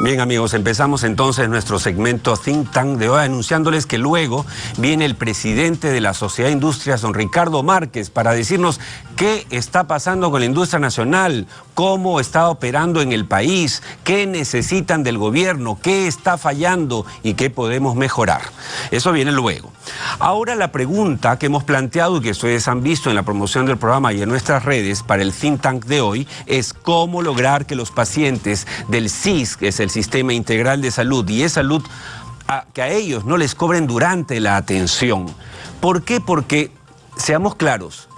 Bien, amigos, empezamos entonces nuestro segmento Think Tank de hoy anunciándoles que luego viene el presidente de la Sociedad de Industrias, don Ricardo Márquez, para decirnos qué está pasando con la industria nacional, cómo está operando en el país, qué necesitan del gobierno, qué está fallando y qué podemos mejorar. Eso viene luego. Ahora la pregunta que hemos planteado y que ustedes han visto en la promoción del programa y en nuestras redes para el Think Tank de hoy es cómo lograr que los pacientes del SIS, que es el Sistema Integral de Salud, y e-Salud, que a ellos no les cobren durante la atención. ¿Por qué? Porque, seamos claros,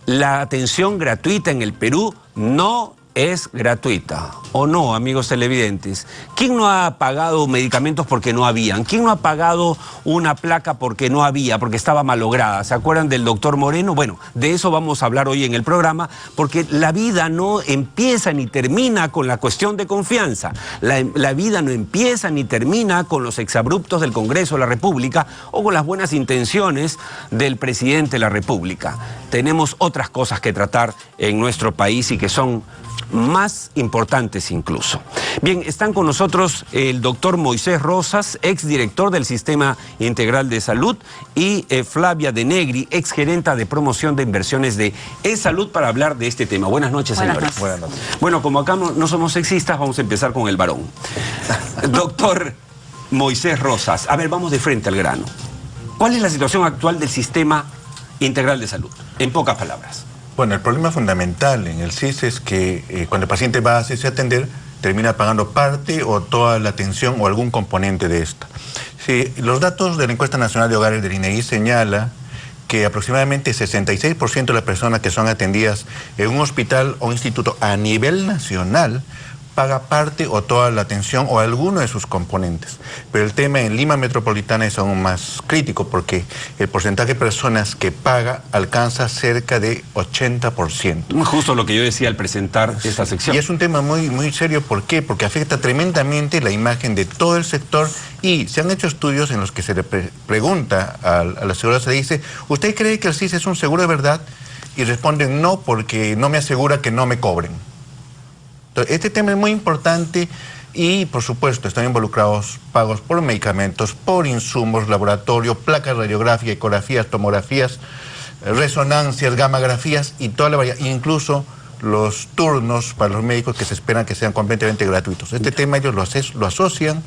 la atención gratuita en el Perú no es gratuita. ¿O no, amigos televidentes? ¿Quién no ha pagado medicamentos porque no habían? ¿Quién no ha pagado una placa porque no había, porque estaba malograda? ¿Se acuerdan del doctor Moreno? Bueno, de eso vamos a hablar hoy en el programa, porque la vida no empieza ni termina con la cuestión de confianza. La vida no empieza ni termina con los exabruptos del Congreso de la República o con las buenas intenciones del presidente de la República. Tenemos otras cosas que tratar en nuestro país y que son más importantes incluso. Bien, están con nosotros el doctor Moisés Rosas, exdirector del Sistema Integral de Salud, y Flavia De Negri, exgerenta de promoción de inversiones de e-Salud, para hablar de este tema. Buenas noches, señores. Buenas noches. Bueno, como acá no somos sexistas, vamos a empezar con el varón. Doctor Moisés Rosas, a ver, vamos de frente al grano. ¿Cuál es la situación actual del Sistema Integral de Salud? En pocas palabras. Bueno, el problema fundamental en el SIS es que cuando el paciente va a hacerse atender, termina pagando parte o toda la atención o algún componente de esta. Sí, los datos de la Encuesta Nacional de Hogares del INEGI señala que aproximadamente 66% de las personas que son atendidas en un hospital o instituto a nivel nacional paga parte o toda la atención o alguno de sus componentes. Pero el tema en Lima Metropolitana es aún más crítico porque el porcentaje de personas que paga alcanza cerca de 80%. Justo lo que yo decía al presentar esta sección. Y es un tema muy serio. ¿Por qué? Porque afecta tremendamente la imagen de todo el sector y se han hecho estudios en los que se le pregunta a la aseguradora, se dice, ¿usted cree que el SIS es un seguro de verdad? Y responden, no, porque no me asegura que no me cobren. Este tema es muy importante y, por supuesto, están involucrados pagos por medicamentos, por insumos, laboratorio, placas radiográficas, ecografías, tomografías, resonancias, gamografías y toda la variedad, incluso los turnos para los médicos que se esperan que sean completamente gratuitos. Este tema ellos lo asocian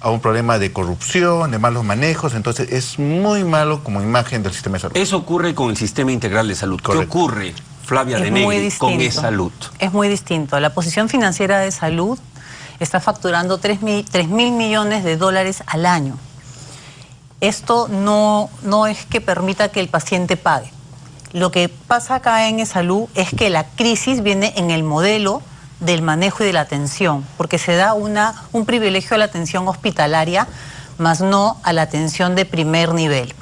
a un problema de corrupción, de malos manejos, entonces es muy malo como imagen del sistema de salud. Eso ocurre con el Sistema Integral de Salud. Correcto. ¿Qué ocurre, Flavia De Negri, con e-Salud? Es muy distinto. La posición financiera de salud está facturando 3.000 millones de dólares al año. Esto no es que permita que el paciente pague. Lo que pasa acá en e-Salud es que la crisis viene en el modelo del manejo y de la atención, porque se da un privilegio a la atención hospitalaria, más no a la atención de primer nivel.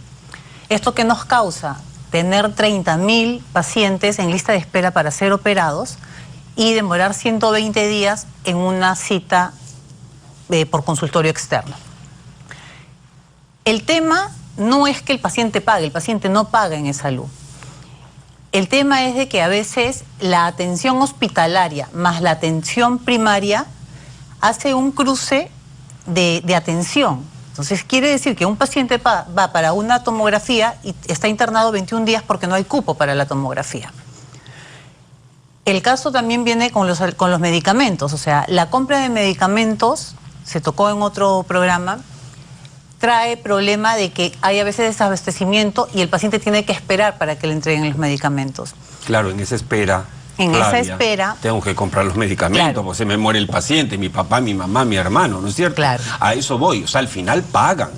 ¿Esto qué nos causa? Tener 30.000 pacientes en lista de espera para ser operados y demorar 120 días en una cita por consultorio externo. El tema no es que el paciente pague, el paciente no paga en e-Salud. El tema es de que a veces la atención hospitalaria más la atención primaria hace un cruce de atención. Entonces quiere decir que un paciente va para una tomografía y está internado 21 días porque no hay cupo para la tomografía. El caso también viene con los medicamentos, o sea, la compra de medicamentos, se tocó en otro programa, trae problema de que hay a veces desabastecimiento y el paciente tiene que esperar para que le entreguen los medicamentos. Claro, en esa espera, Flavia, esa espera tengo que comprar los medicamentos, claro, porque se me muere el paciente, mi papá, mi mamá, mi hermano, ¿no es cierto? Claro. A eso voy, o sea, al final pagan,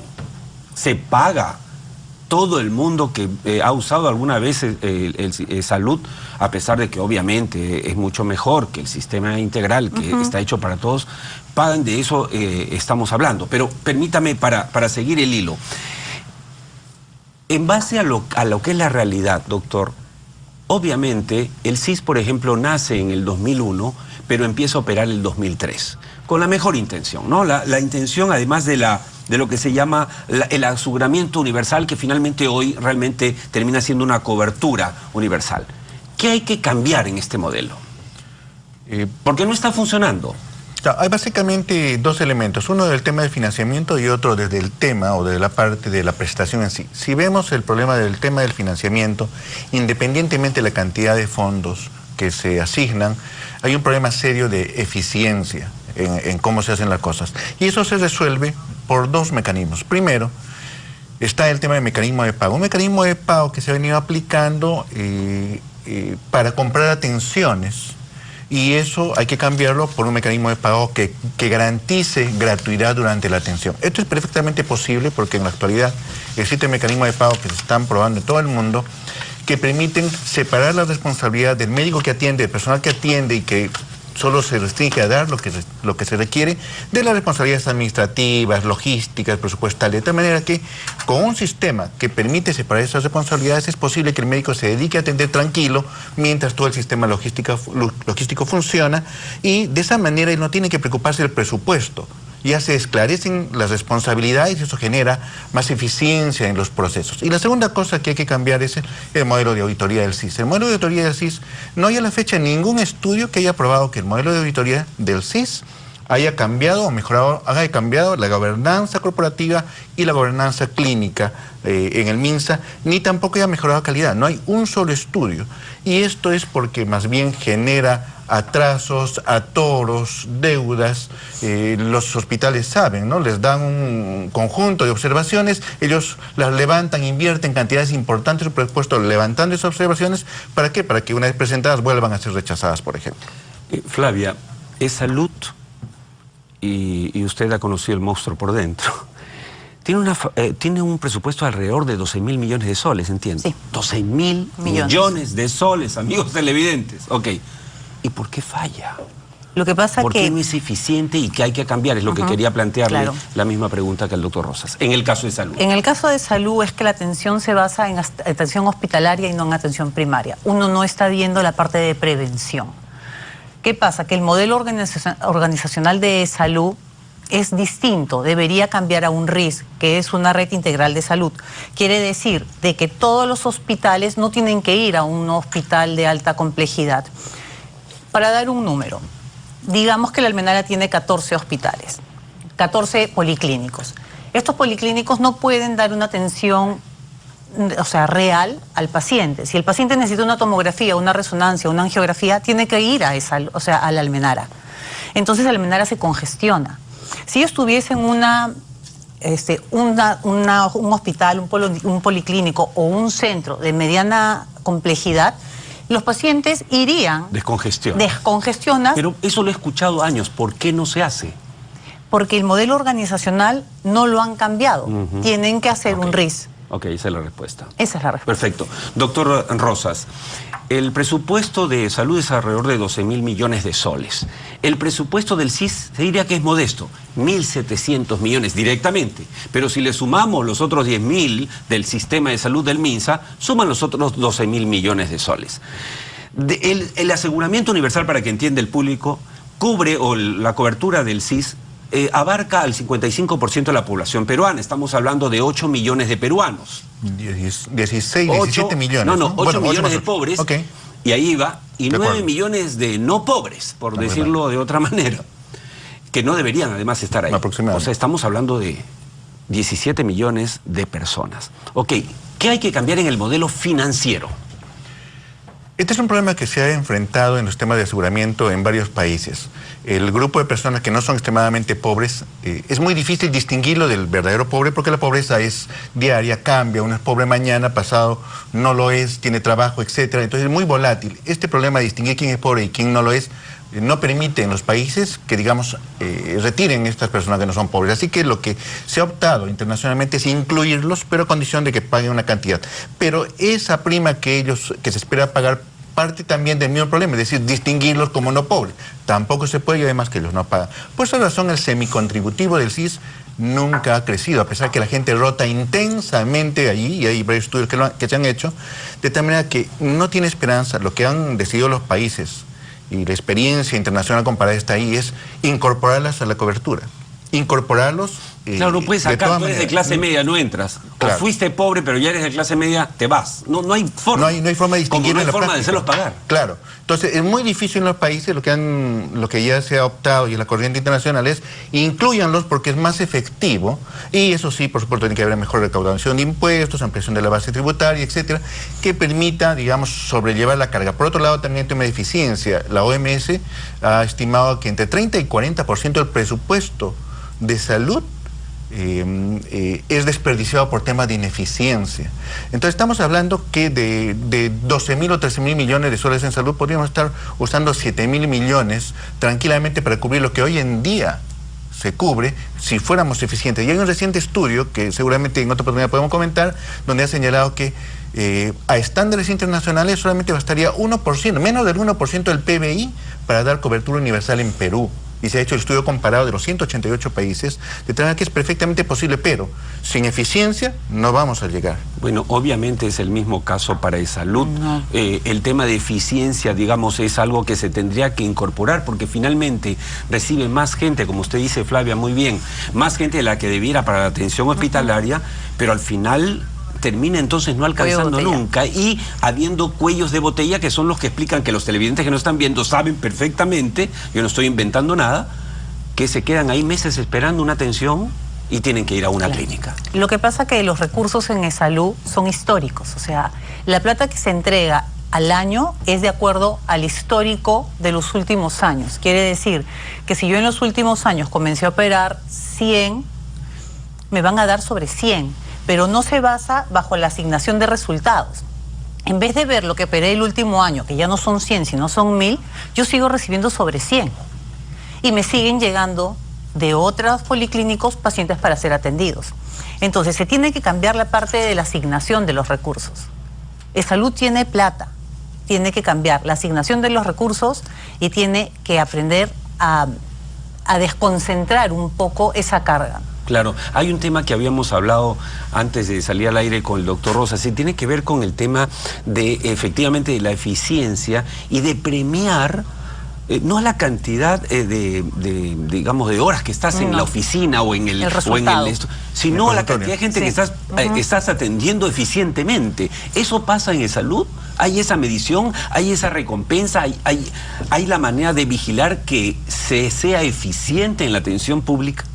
se paga. Todo el mundo que ha usado alguna vez el salud, a pesar de que obviamente es mucho mejor que el sistema integral que está hecho para todos, pagan, de eso estamos hablando. Pero permítame para seguir el hilo. En base a lo que es la realidad, doctor, obviamente el SIS, por ejemplo, nace en el 2001, pero empieza a operar el 2003, con la mejor intención, ¿no? La intención, además de lo que se llama el aseguramiento universal, que finalmente hoy realmente termina siendo una cobertura universal. ¿Qué hay que cambiar en este modelo? Porque no está funcionando. Hay básicamente dos elementos, uno del tema del financiamiento y otro desde el tema o de la parte de la prestación en sí. Si vemos el problema del tema del financiamiento, independientemente de la cantidad de fondos que se asignan, hay un problema serio de eficiencia en cómo se hacen las cosas. Y eso se resuelve por dos mecanismos. Primero, está el tema del mecanismo de pago. Un mecanismo de pago que se ha venido aplicando para comprar atenciones. Y eso hay que cambiarlo por un mecanismo de pago que garantice gratuidad durante la atención. Esto es perfectamente posible porque en la actualidad existen mecanismos de pago que se están probando en todo el mundo que permiten separar la responsabilidad del médico que atiende, del personal que atiende y que solo se restringe a dar lo que se requiere, de las responsabilidades administrativas, logísticas, presupuestales, de tal manera que con un sistema que permite separar esas responsabilidades es posible que el médico se dedique a atender tranquilo mientras todo el sistema logístico funciona, y de esa manera él no tiene que preocuparse del presupuesto. Ya se esclarecen las responsabilidades y eso genera más eficiencia en los procesos. Y la segunda cosa que hay que cambiar es el modelo de auditoría del SIS. El modelo de auditoría del SIS, no hay a la fecha ningún estudio que haya probado que el modelo de auditoría del SIS haya cambiado o mejorado, haya cambiado la gobernanza corporativa y la gobernanza clínica en el MINSA, ni tampoco haya mejorado calidad. No hay un solo estudio. Y esto es porque más bien genera atrasos, atoros, deudas. Los hospitales saben, ¿no? Les dan un conjunto de observaciones, ellos las levantan, invierten cantidades importantes de presupuesto levantando esas observaciones. ¿Para qué? Para que una vez presentadas vuelvan a ser rechazadas, por ejemplo. Flavia, es salud y usted ha conocido el monstruo por dentro. Tiene un presupuesto alrededor de 12.000 millones de soles, ¿entiende? Sí. 12.000 millones de soles, amigos televidentes. Ok. ¿Y por qué falla? Lo que pasa ¿Por que qué no es eficiente y qué hay que cambiar? Es lo que quería plantearle, claro. La misma pregunta que al doctor Rosas. En el caso de salud. En el caso de salud es que la atención se basa en atención hospitalaria y no en atención primaria. Uno no está viendo la parte de prevención. ¿Qué pasa? Que el modelo organizacional de salud es distinto, debería cambiar a un RIS, que es una red integral de salud. Quiere decir de que todos los hospitales no tienen que ir a un hospital de alta complejidad. Para dar un número, digamos que la Almenara tiene 14 hospitales, 14 policlínicos. Estos policlínicos no pueden dar una atención, o sea, real al paciente. Si el paciente necesita una tomografía, una resonancia, una angiografía, tiene que ir a a la Almenara. Entonces la Almenara se congestiona. Si ellos tuviesen un hospital, un policlínico o un centro de mediana complejidad, los pacientes irían... Descongestionas. Pero eso lo he escuchado años. ¿Por qué no se hace? Porque el modelo organizacional no lo han cambiado. Tienen que hacer un RIS. Ok, esa es la respuesta. Esa es la respuesta. Perfecto. Doctor Rosas, el presupuesto de salud es alrededor de 12.000 millones de soles. El presupuesto del SIS se diría que es modesto, 1.700 millones directamente. Pero si le sumamos los otros 10.000 del sistema de salud del MINSA, suman los otros 12.000 millones de soles. El aseguramiento universal, para que entienda el público, cubre, o la cobertura del SIS, abarca al 55% de la población peruana. Estamos hablando de 8 millones de peruanos. 17 millones. No, 8 millones de pobres. Okay. Y ahí va. Y 9 millones de no pobres, por decirlo de otra manera, que no deberían además estar ahí. O sea, estamos hablando de 17 millones de personas. Ok, ¿qué hay que cambiar en el modelo financiero? Este es un problema que se ha enfrentado en los temas de aseguramiento en varios países. El grupo de personas que no son extremadamente pobres, es muy difícil distinguirlo del verdadero pobre porque la pobreza es diaria, cambia, uno es pobre mañana, pasado no lo es, tiene trabajo, etc. Entonces es muy volátil. Este problema de distinguir quién es pobre y quién no lo es, no permite en los países que, digamos, retiren estas personas que no son pobres. Así que lo que se ha optado internacionalmente es incluirlos, pero a condición de que paguen una cantidad. Pero esa prima que se espera pagar, parte también del mismo problema, es decir, distinguirlos como no pobres. Tampoco se puede, y además que ellos no pagan. Por esa razón, el semicontributivo del SIS nunca ha crecido, a pesar que la gente rota intensamente allí, y hay varios estudios que se han hecho, de tal manera que no tiene esperanza. Lo que han decidido los países, y la experiencia internacional comparada está ahí, es incorporarlas a la cobertura. Incorporarlos Claro, no puedes sacar, tú eres de clase media, no entras. Claro. O fuiste pobre, pero ya eres de clase media, te vas. No hay forma. No hay forma de distinguirlo. No hay forma de hacerlos pagar. Claro. Entonces, es muy difícil en los países, lo que ya se ha optado y la corriente internacional es incluyanlos porque es más efectivo. Y eso sí, por supuesto, tiene que haber mejor recaudación de impuestos, ampliación de la base tributaria, etcétera, que permita, digamos, sobrellevar la carga. Por otro lado, también el tema de eficiencia. La OMS ha estimado que entre 30 y 40% del presupuesto de salud es desperdiciado por temas de ineficiencia. Entonces estamos hablando que de 12.000 o 13.000 millones de soles en salud podríamos estar usando 7.000 millones tranquilamente para cubrir lo que hoy en día se cubre si fuéramos eficientes. Y hay un reciente estudio que seguramente en otra oportunidad podemos comentar, donde ha señalado que a estándares internacionales solamente bastaría 1%, menos del 1% del PBI para dar cobertura universal en Perú. Y se ha hecho el estudio comparado de los 188 países, de tal manera que es perfectamente posible, pero sin eficiencia no vamos a llegar. Bueno, obviamente es el mismo caso para salud. No. El tema de eficiencia, digamos, es algo que se tendría que incorporar, porque finalmente recibe más gente, como usted dice, Flavia, muy bien, más gente de la que debiera para la atención hospitalaria, pero al final termina entonces no alcanzando nunca y habiendo cuellos de botella que son los que explican que los televidentes que no están viendo saben perfectamente, yo no estoy inventando nada, que se quedan ahí meses esperando una atención y tienen que ir a una clínica. Lo que pasa es que los recursos en salud son históricos, o sea, la plata que se entrega al año es de acuerdo al histórico de los últimos años. Quiere decir que si yo en los últimos años comencé a operar 100, me van a dar sobre 100. Pero no se basa bajo la asignación de resultados. En vez de ver lo que operé el último año, que ya no son 100, sino son 1000, yo sigo recibiendo sobre 100. Y me siguen llegando de otros policlínicos pacientes para ser atendidos. Entonces, se tiene que cambiar la parte de la asignación de los recursos. Salud tiene plata, tiene que cambiar la asignación de los recursos y tiene que aprender a desconcentrar un poco esa carga. Claro, hay un tema que habíamos hablado antes de salir al aire con el doctor Rosa, se tiene que ver con el tema de, efectivamente, de la eficiencia y de premiar no la cantidad digamos, de horas que estás en la oficina o en el sino la cantidad de gente que estás atendiendo eficientemente. ¿Eso pasa en salud? ¿Hay esa medición? ¿Hay esa recompensa? ¿Hay la manera de vigilar que se sea eficiente en la atención pública?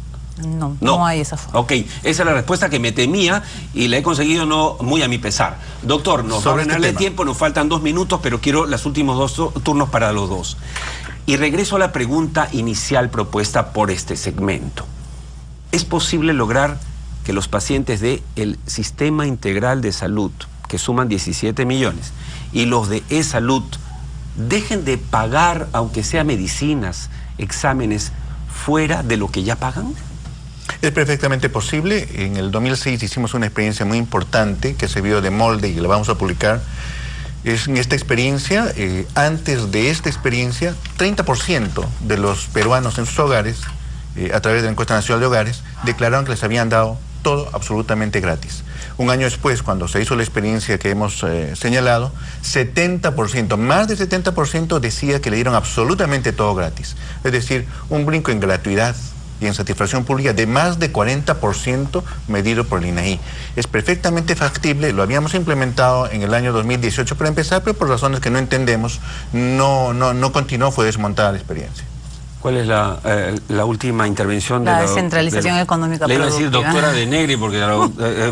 No hay esa forma. Ok, esa es la respuesta que me temía y la he conseguido no muy a mi pesar. Doctor, nos va a ganarle tiempo, nos faltan 2 minutos, pero quiero los últimos 2 turnos para los dos. Y regreso a la pregunta inicial propuesta por este segmento. ¿Es posible lograr que los pacientes del Sistema Integral de Salud, que suman 17 millones, y los de e-Salud, dejen de pagar, aunque sea medicinas, exámenes, fuera de lo que ya pagan? Es perfectamente posible. En el 2006 hicimos una experiencia muy importante que se vio de molde y la vamos a publicar. En esta experiencia, antes de esta experiencia, 30% de los peruanos en sus hogares, a través de la encuesta nacional de hogares, declararon que les habían dado todo absolutamente gratis. Un año después, cuando se hizo la experiencia que hemos señalado, 70%, más del 70% decía que le dieron absolutamente todo gratis. Es decir, un brinco en gratuidad y en satisfacción pública de más de 40% medido por el INAI. Es perfectamente factible, lo habíamos implementado en el año 2018 para empezar, pero por razones que no entendemos, no continuó, fue desmontada la experiencia. ¿Cuál es la última intervención de la descentralización económica? Le iba a decir doctora de Negri, porque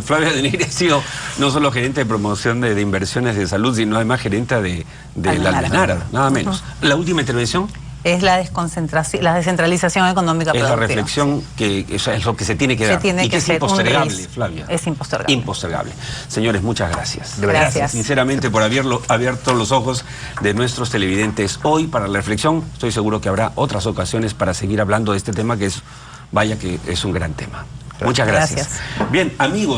Flavia de Negri ha sido no solo gerente de promoción de inversiones de salud, sino además gerente de la Almenara, nada menos. ¿La última intervención? Es la descentralización económica productiva. Es la reflexión que es lo que se tiene que dar. Y que es impostergable, Flavia. Es impostergable. Impostergable. Señores, muchas gracias. Gracias. Sinceramente, por haber abierto los ojos de nuestros televidentes hoy para la reflexión. Estoy seguro que habrá otras ocasiones para seguir hablando de este tema que es, vaya que es un gran tema. Muchas gracias. Bien, amigos.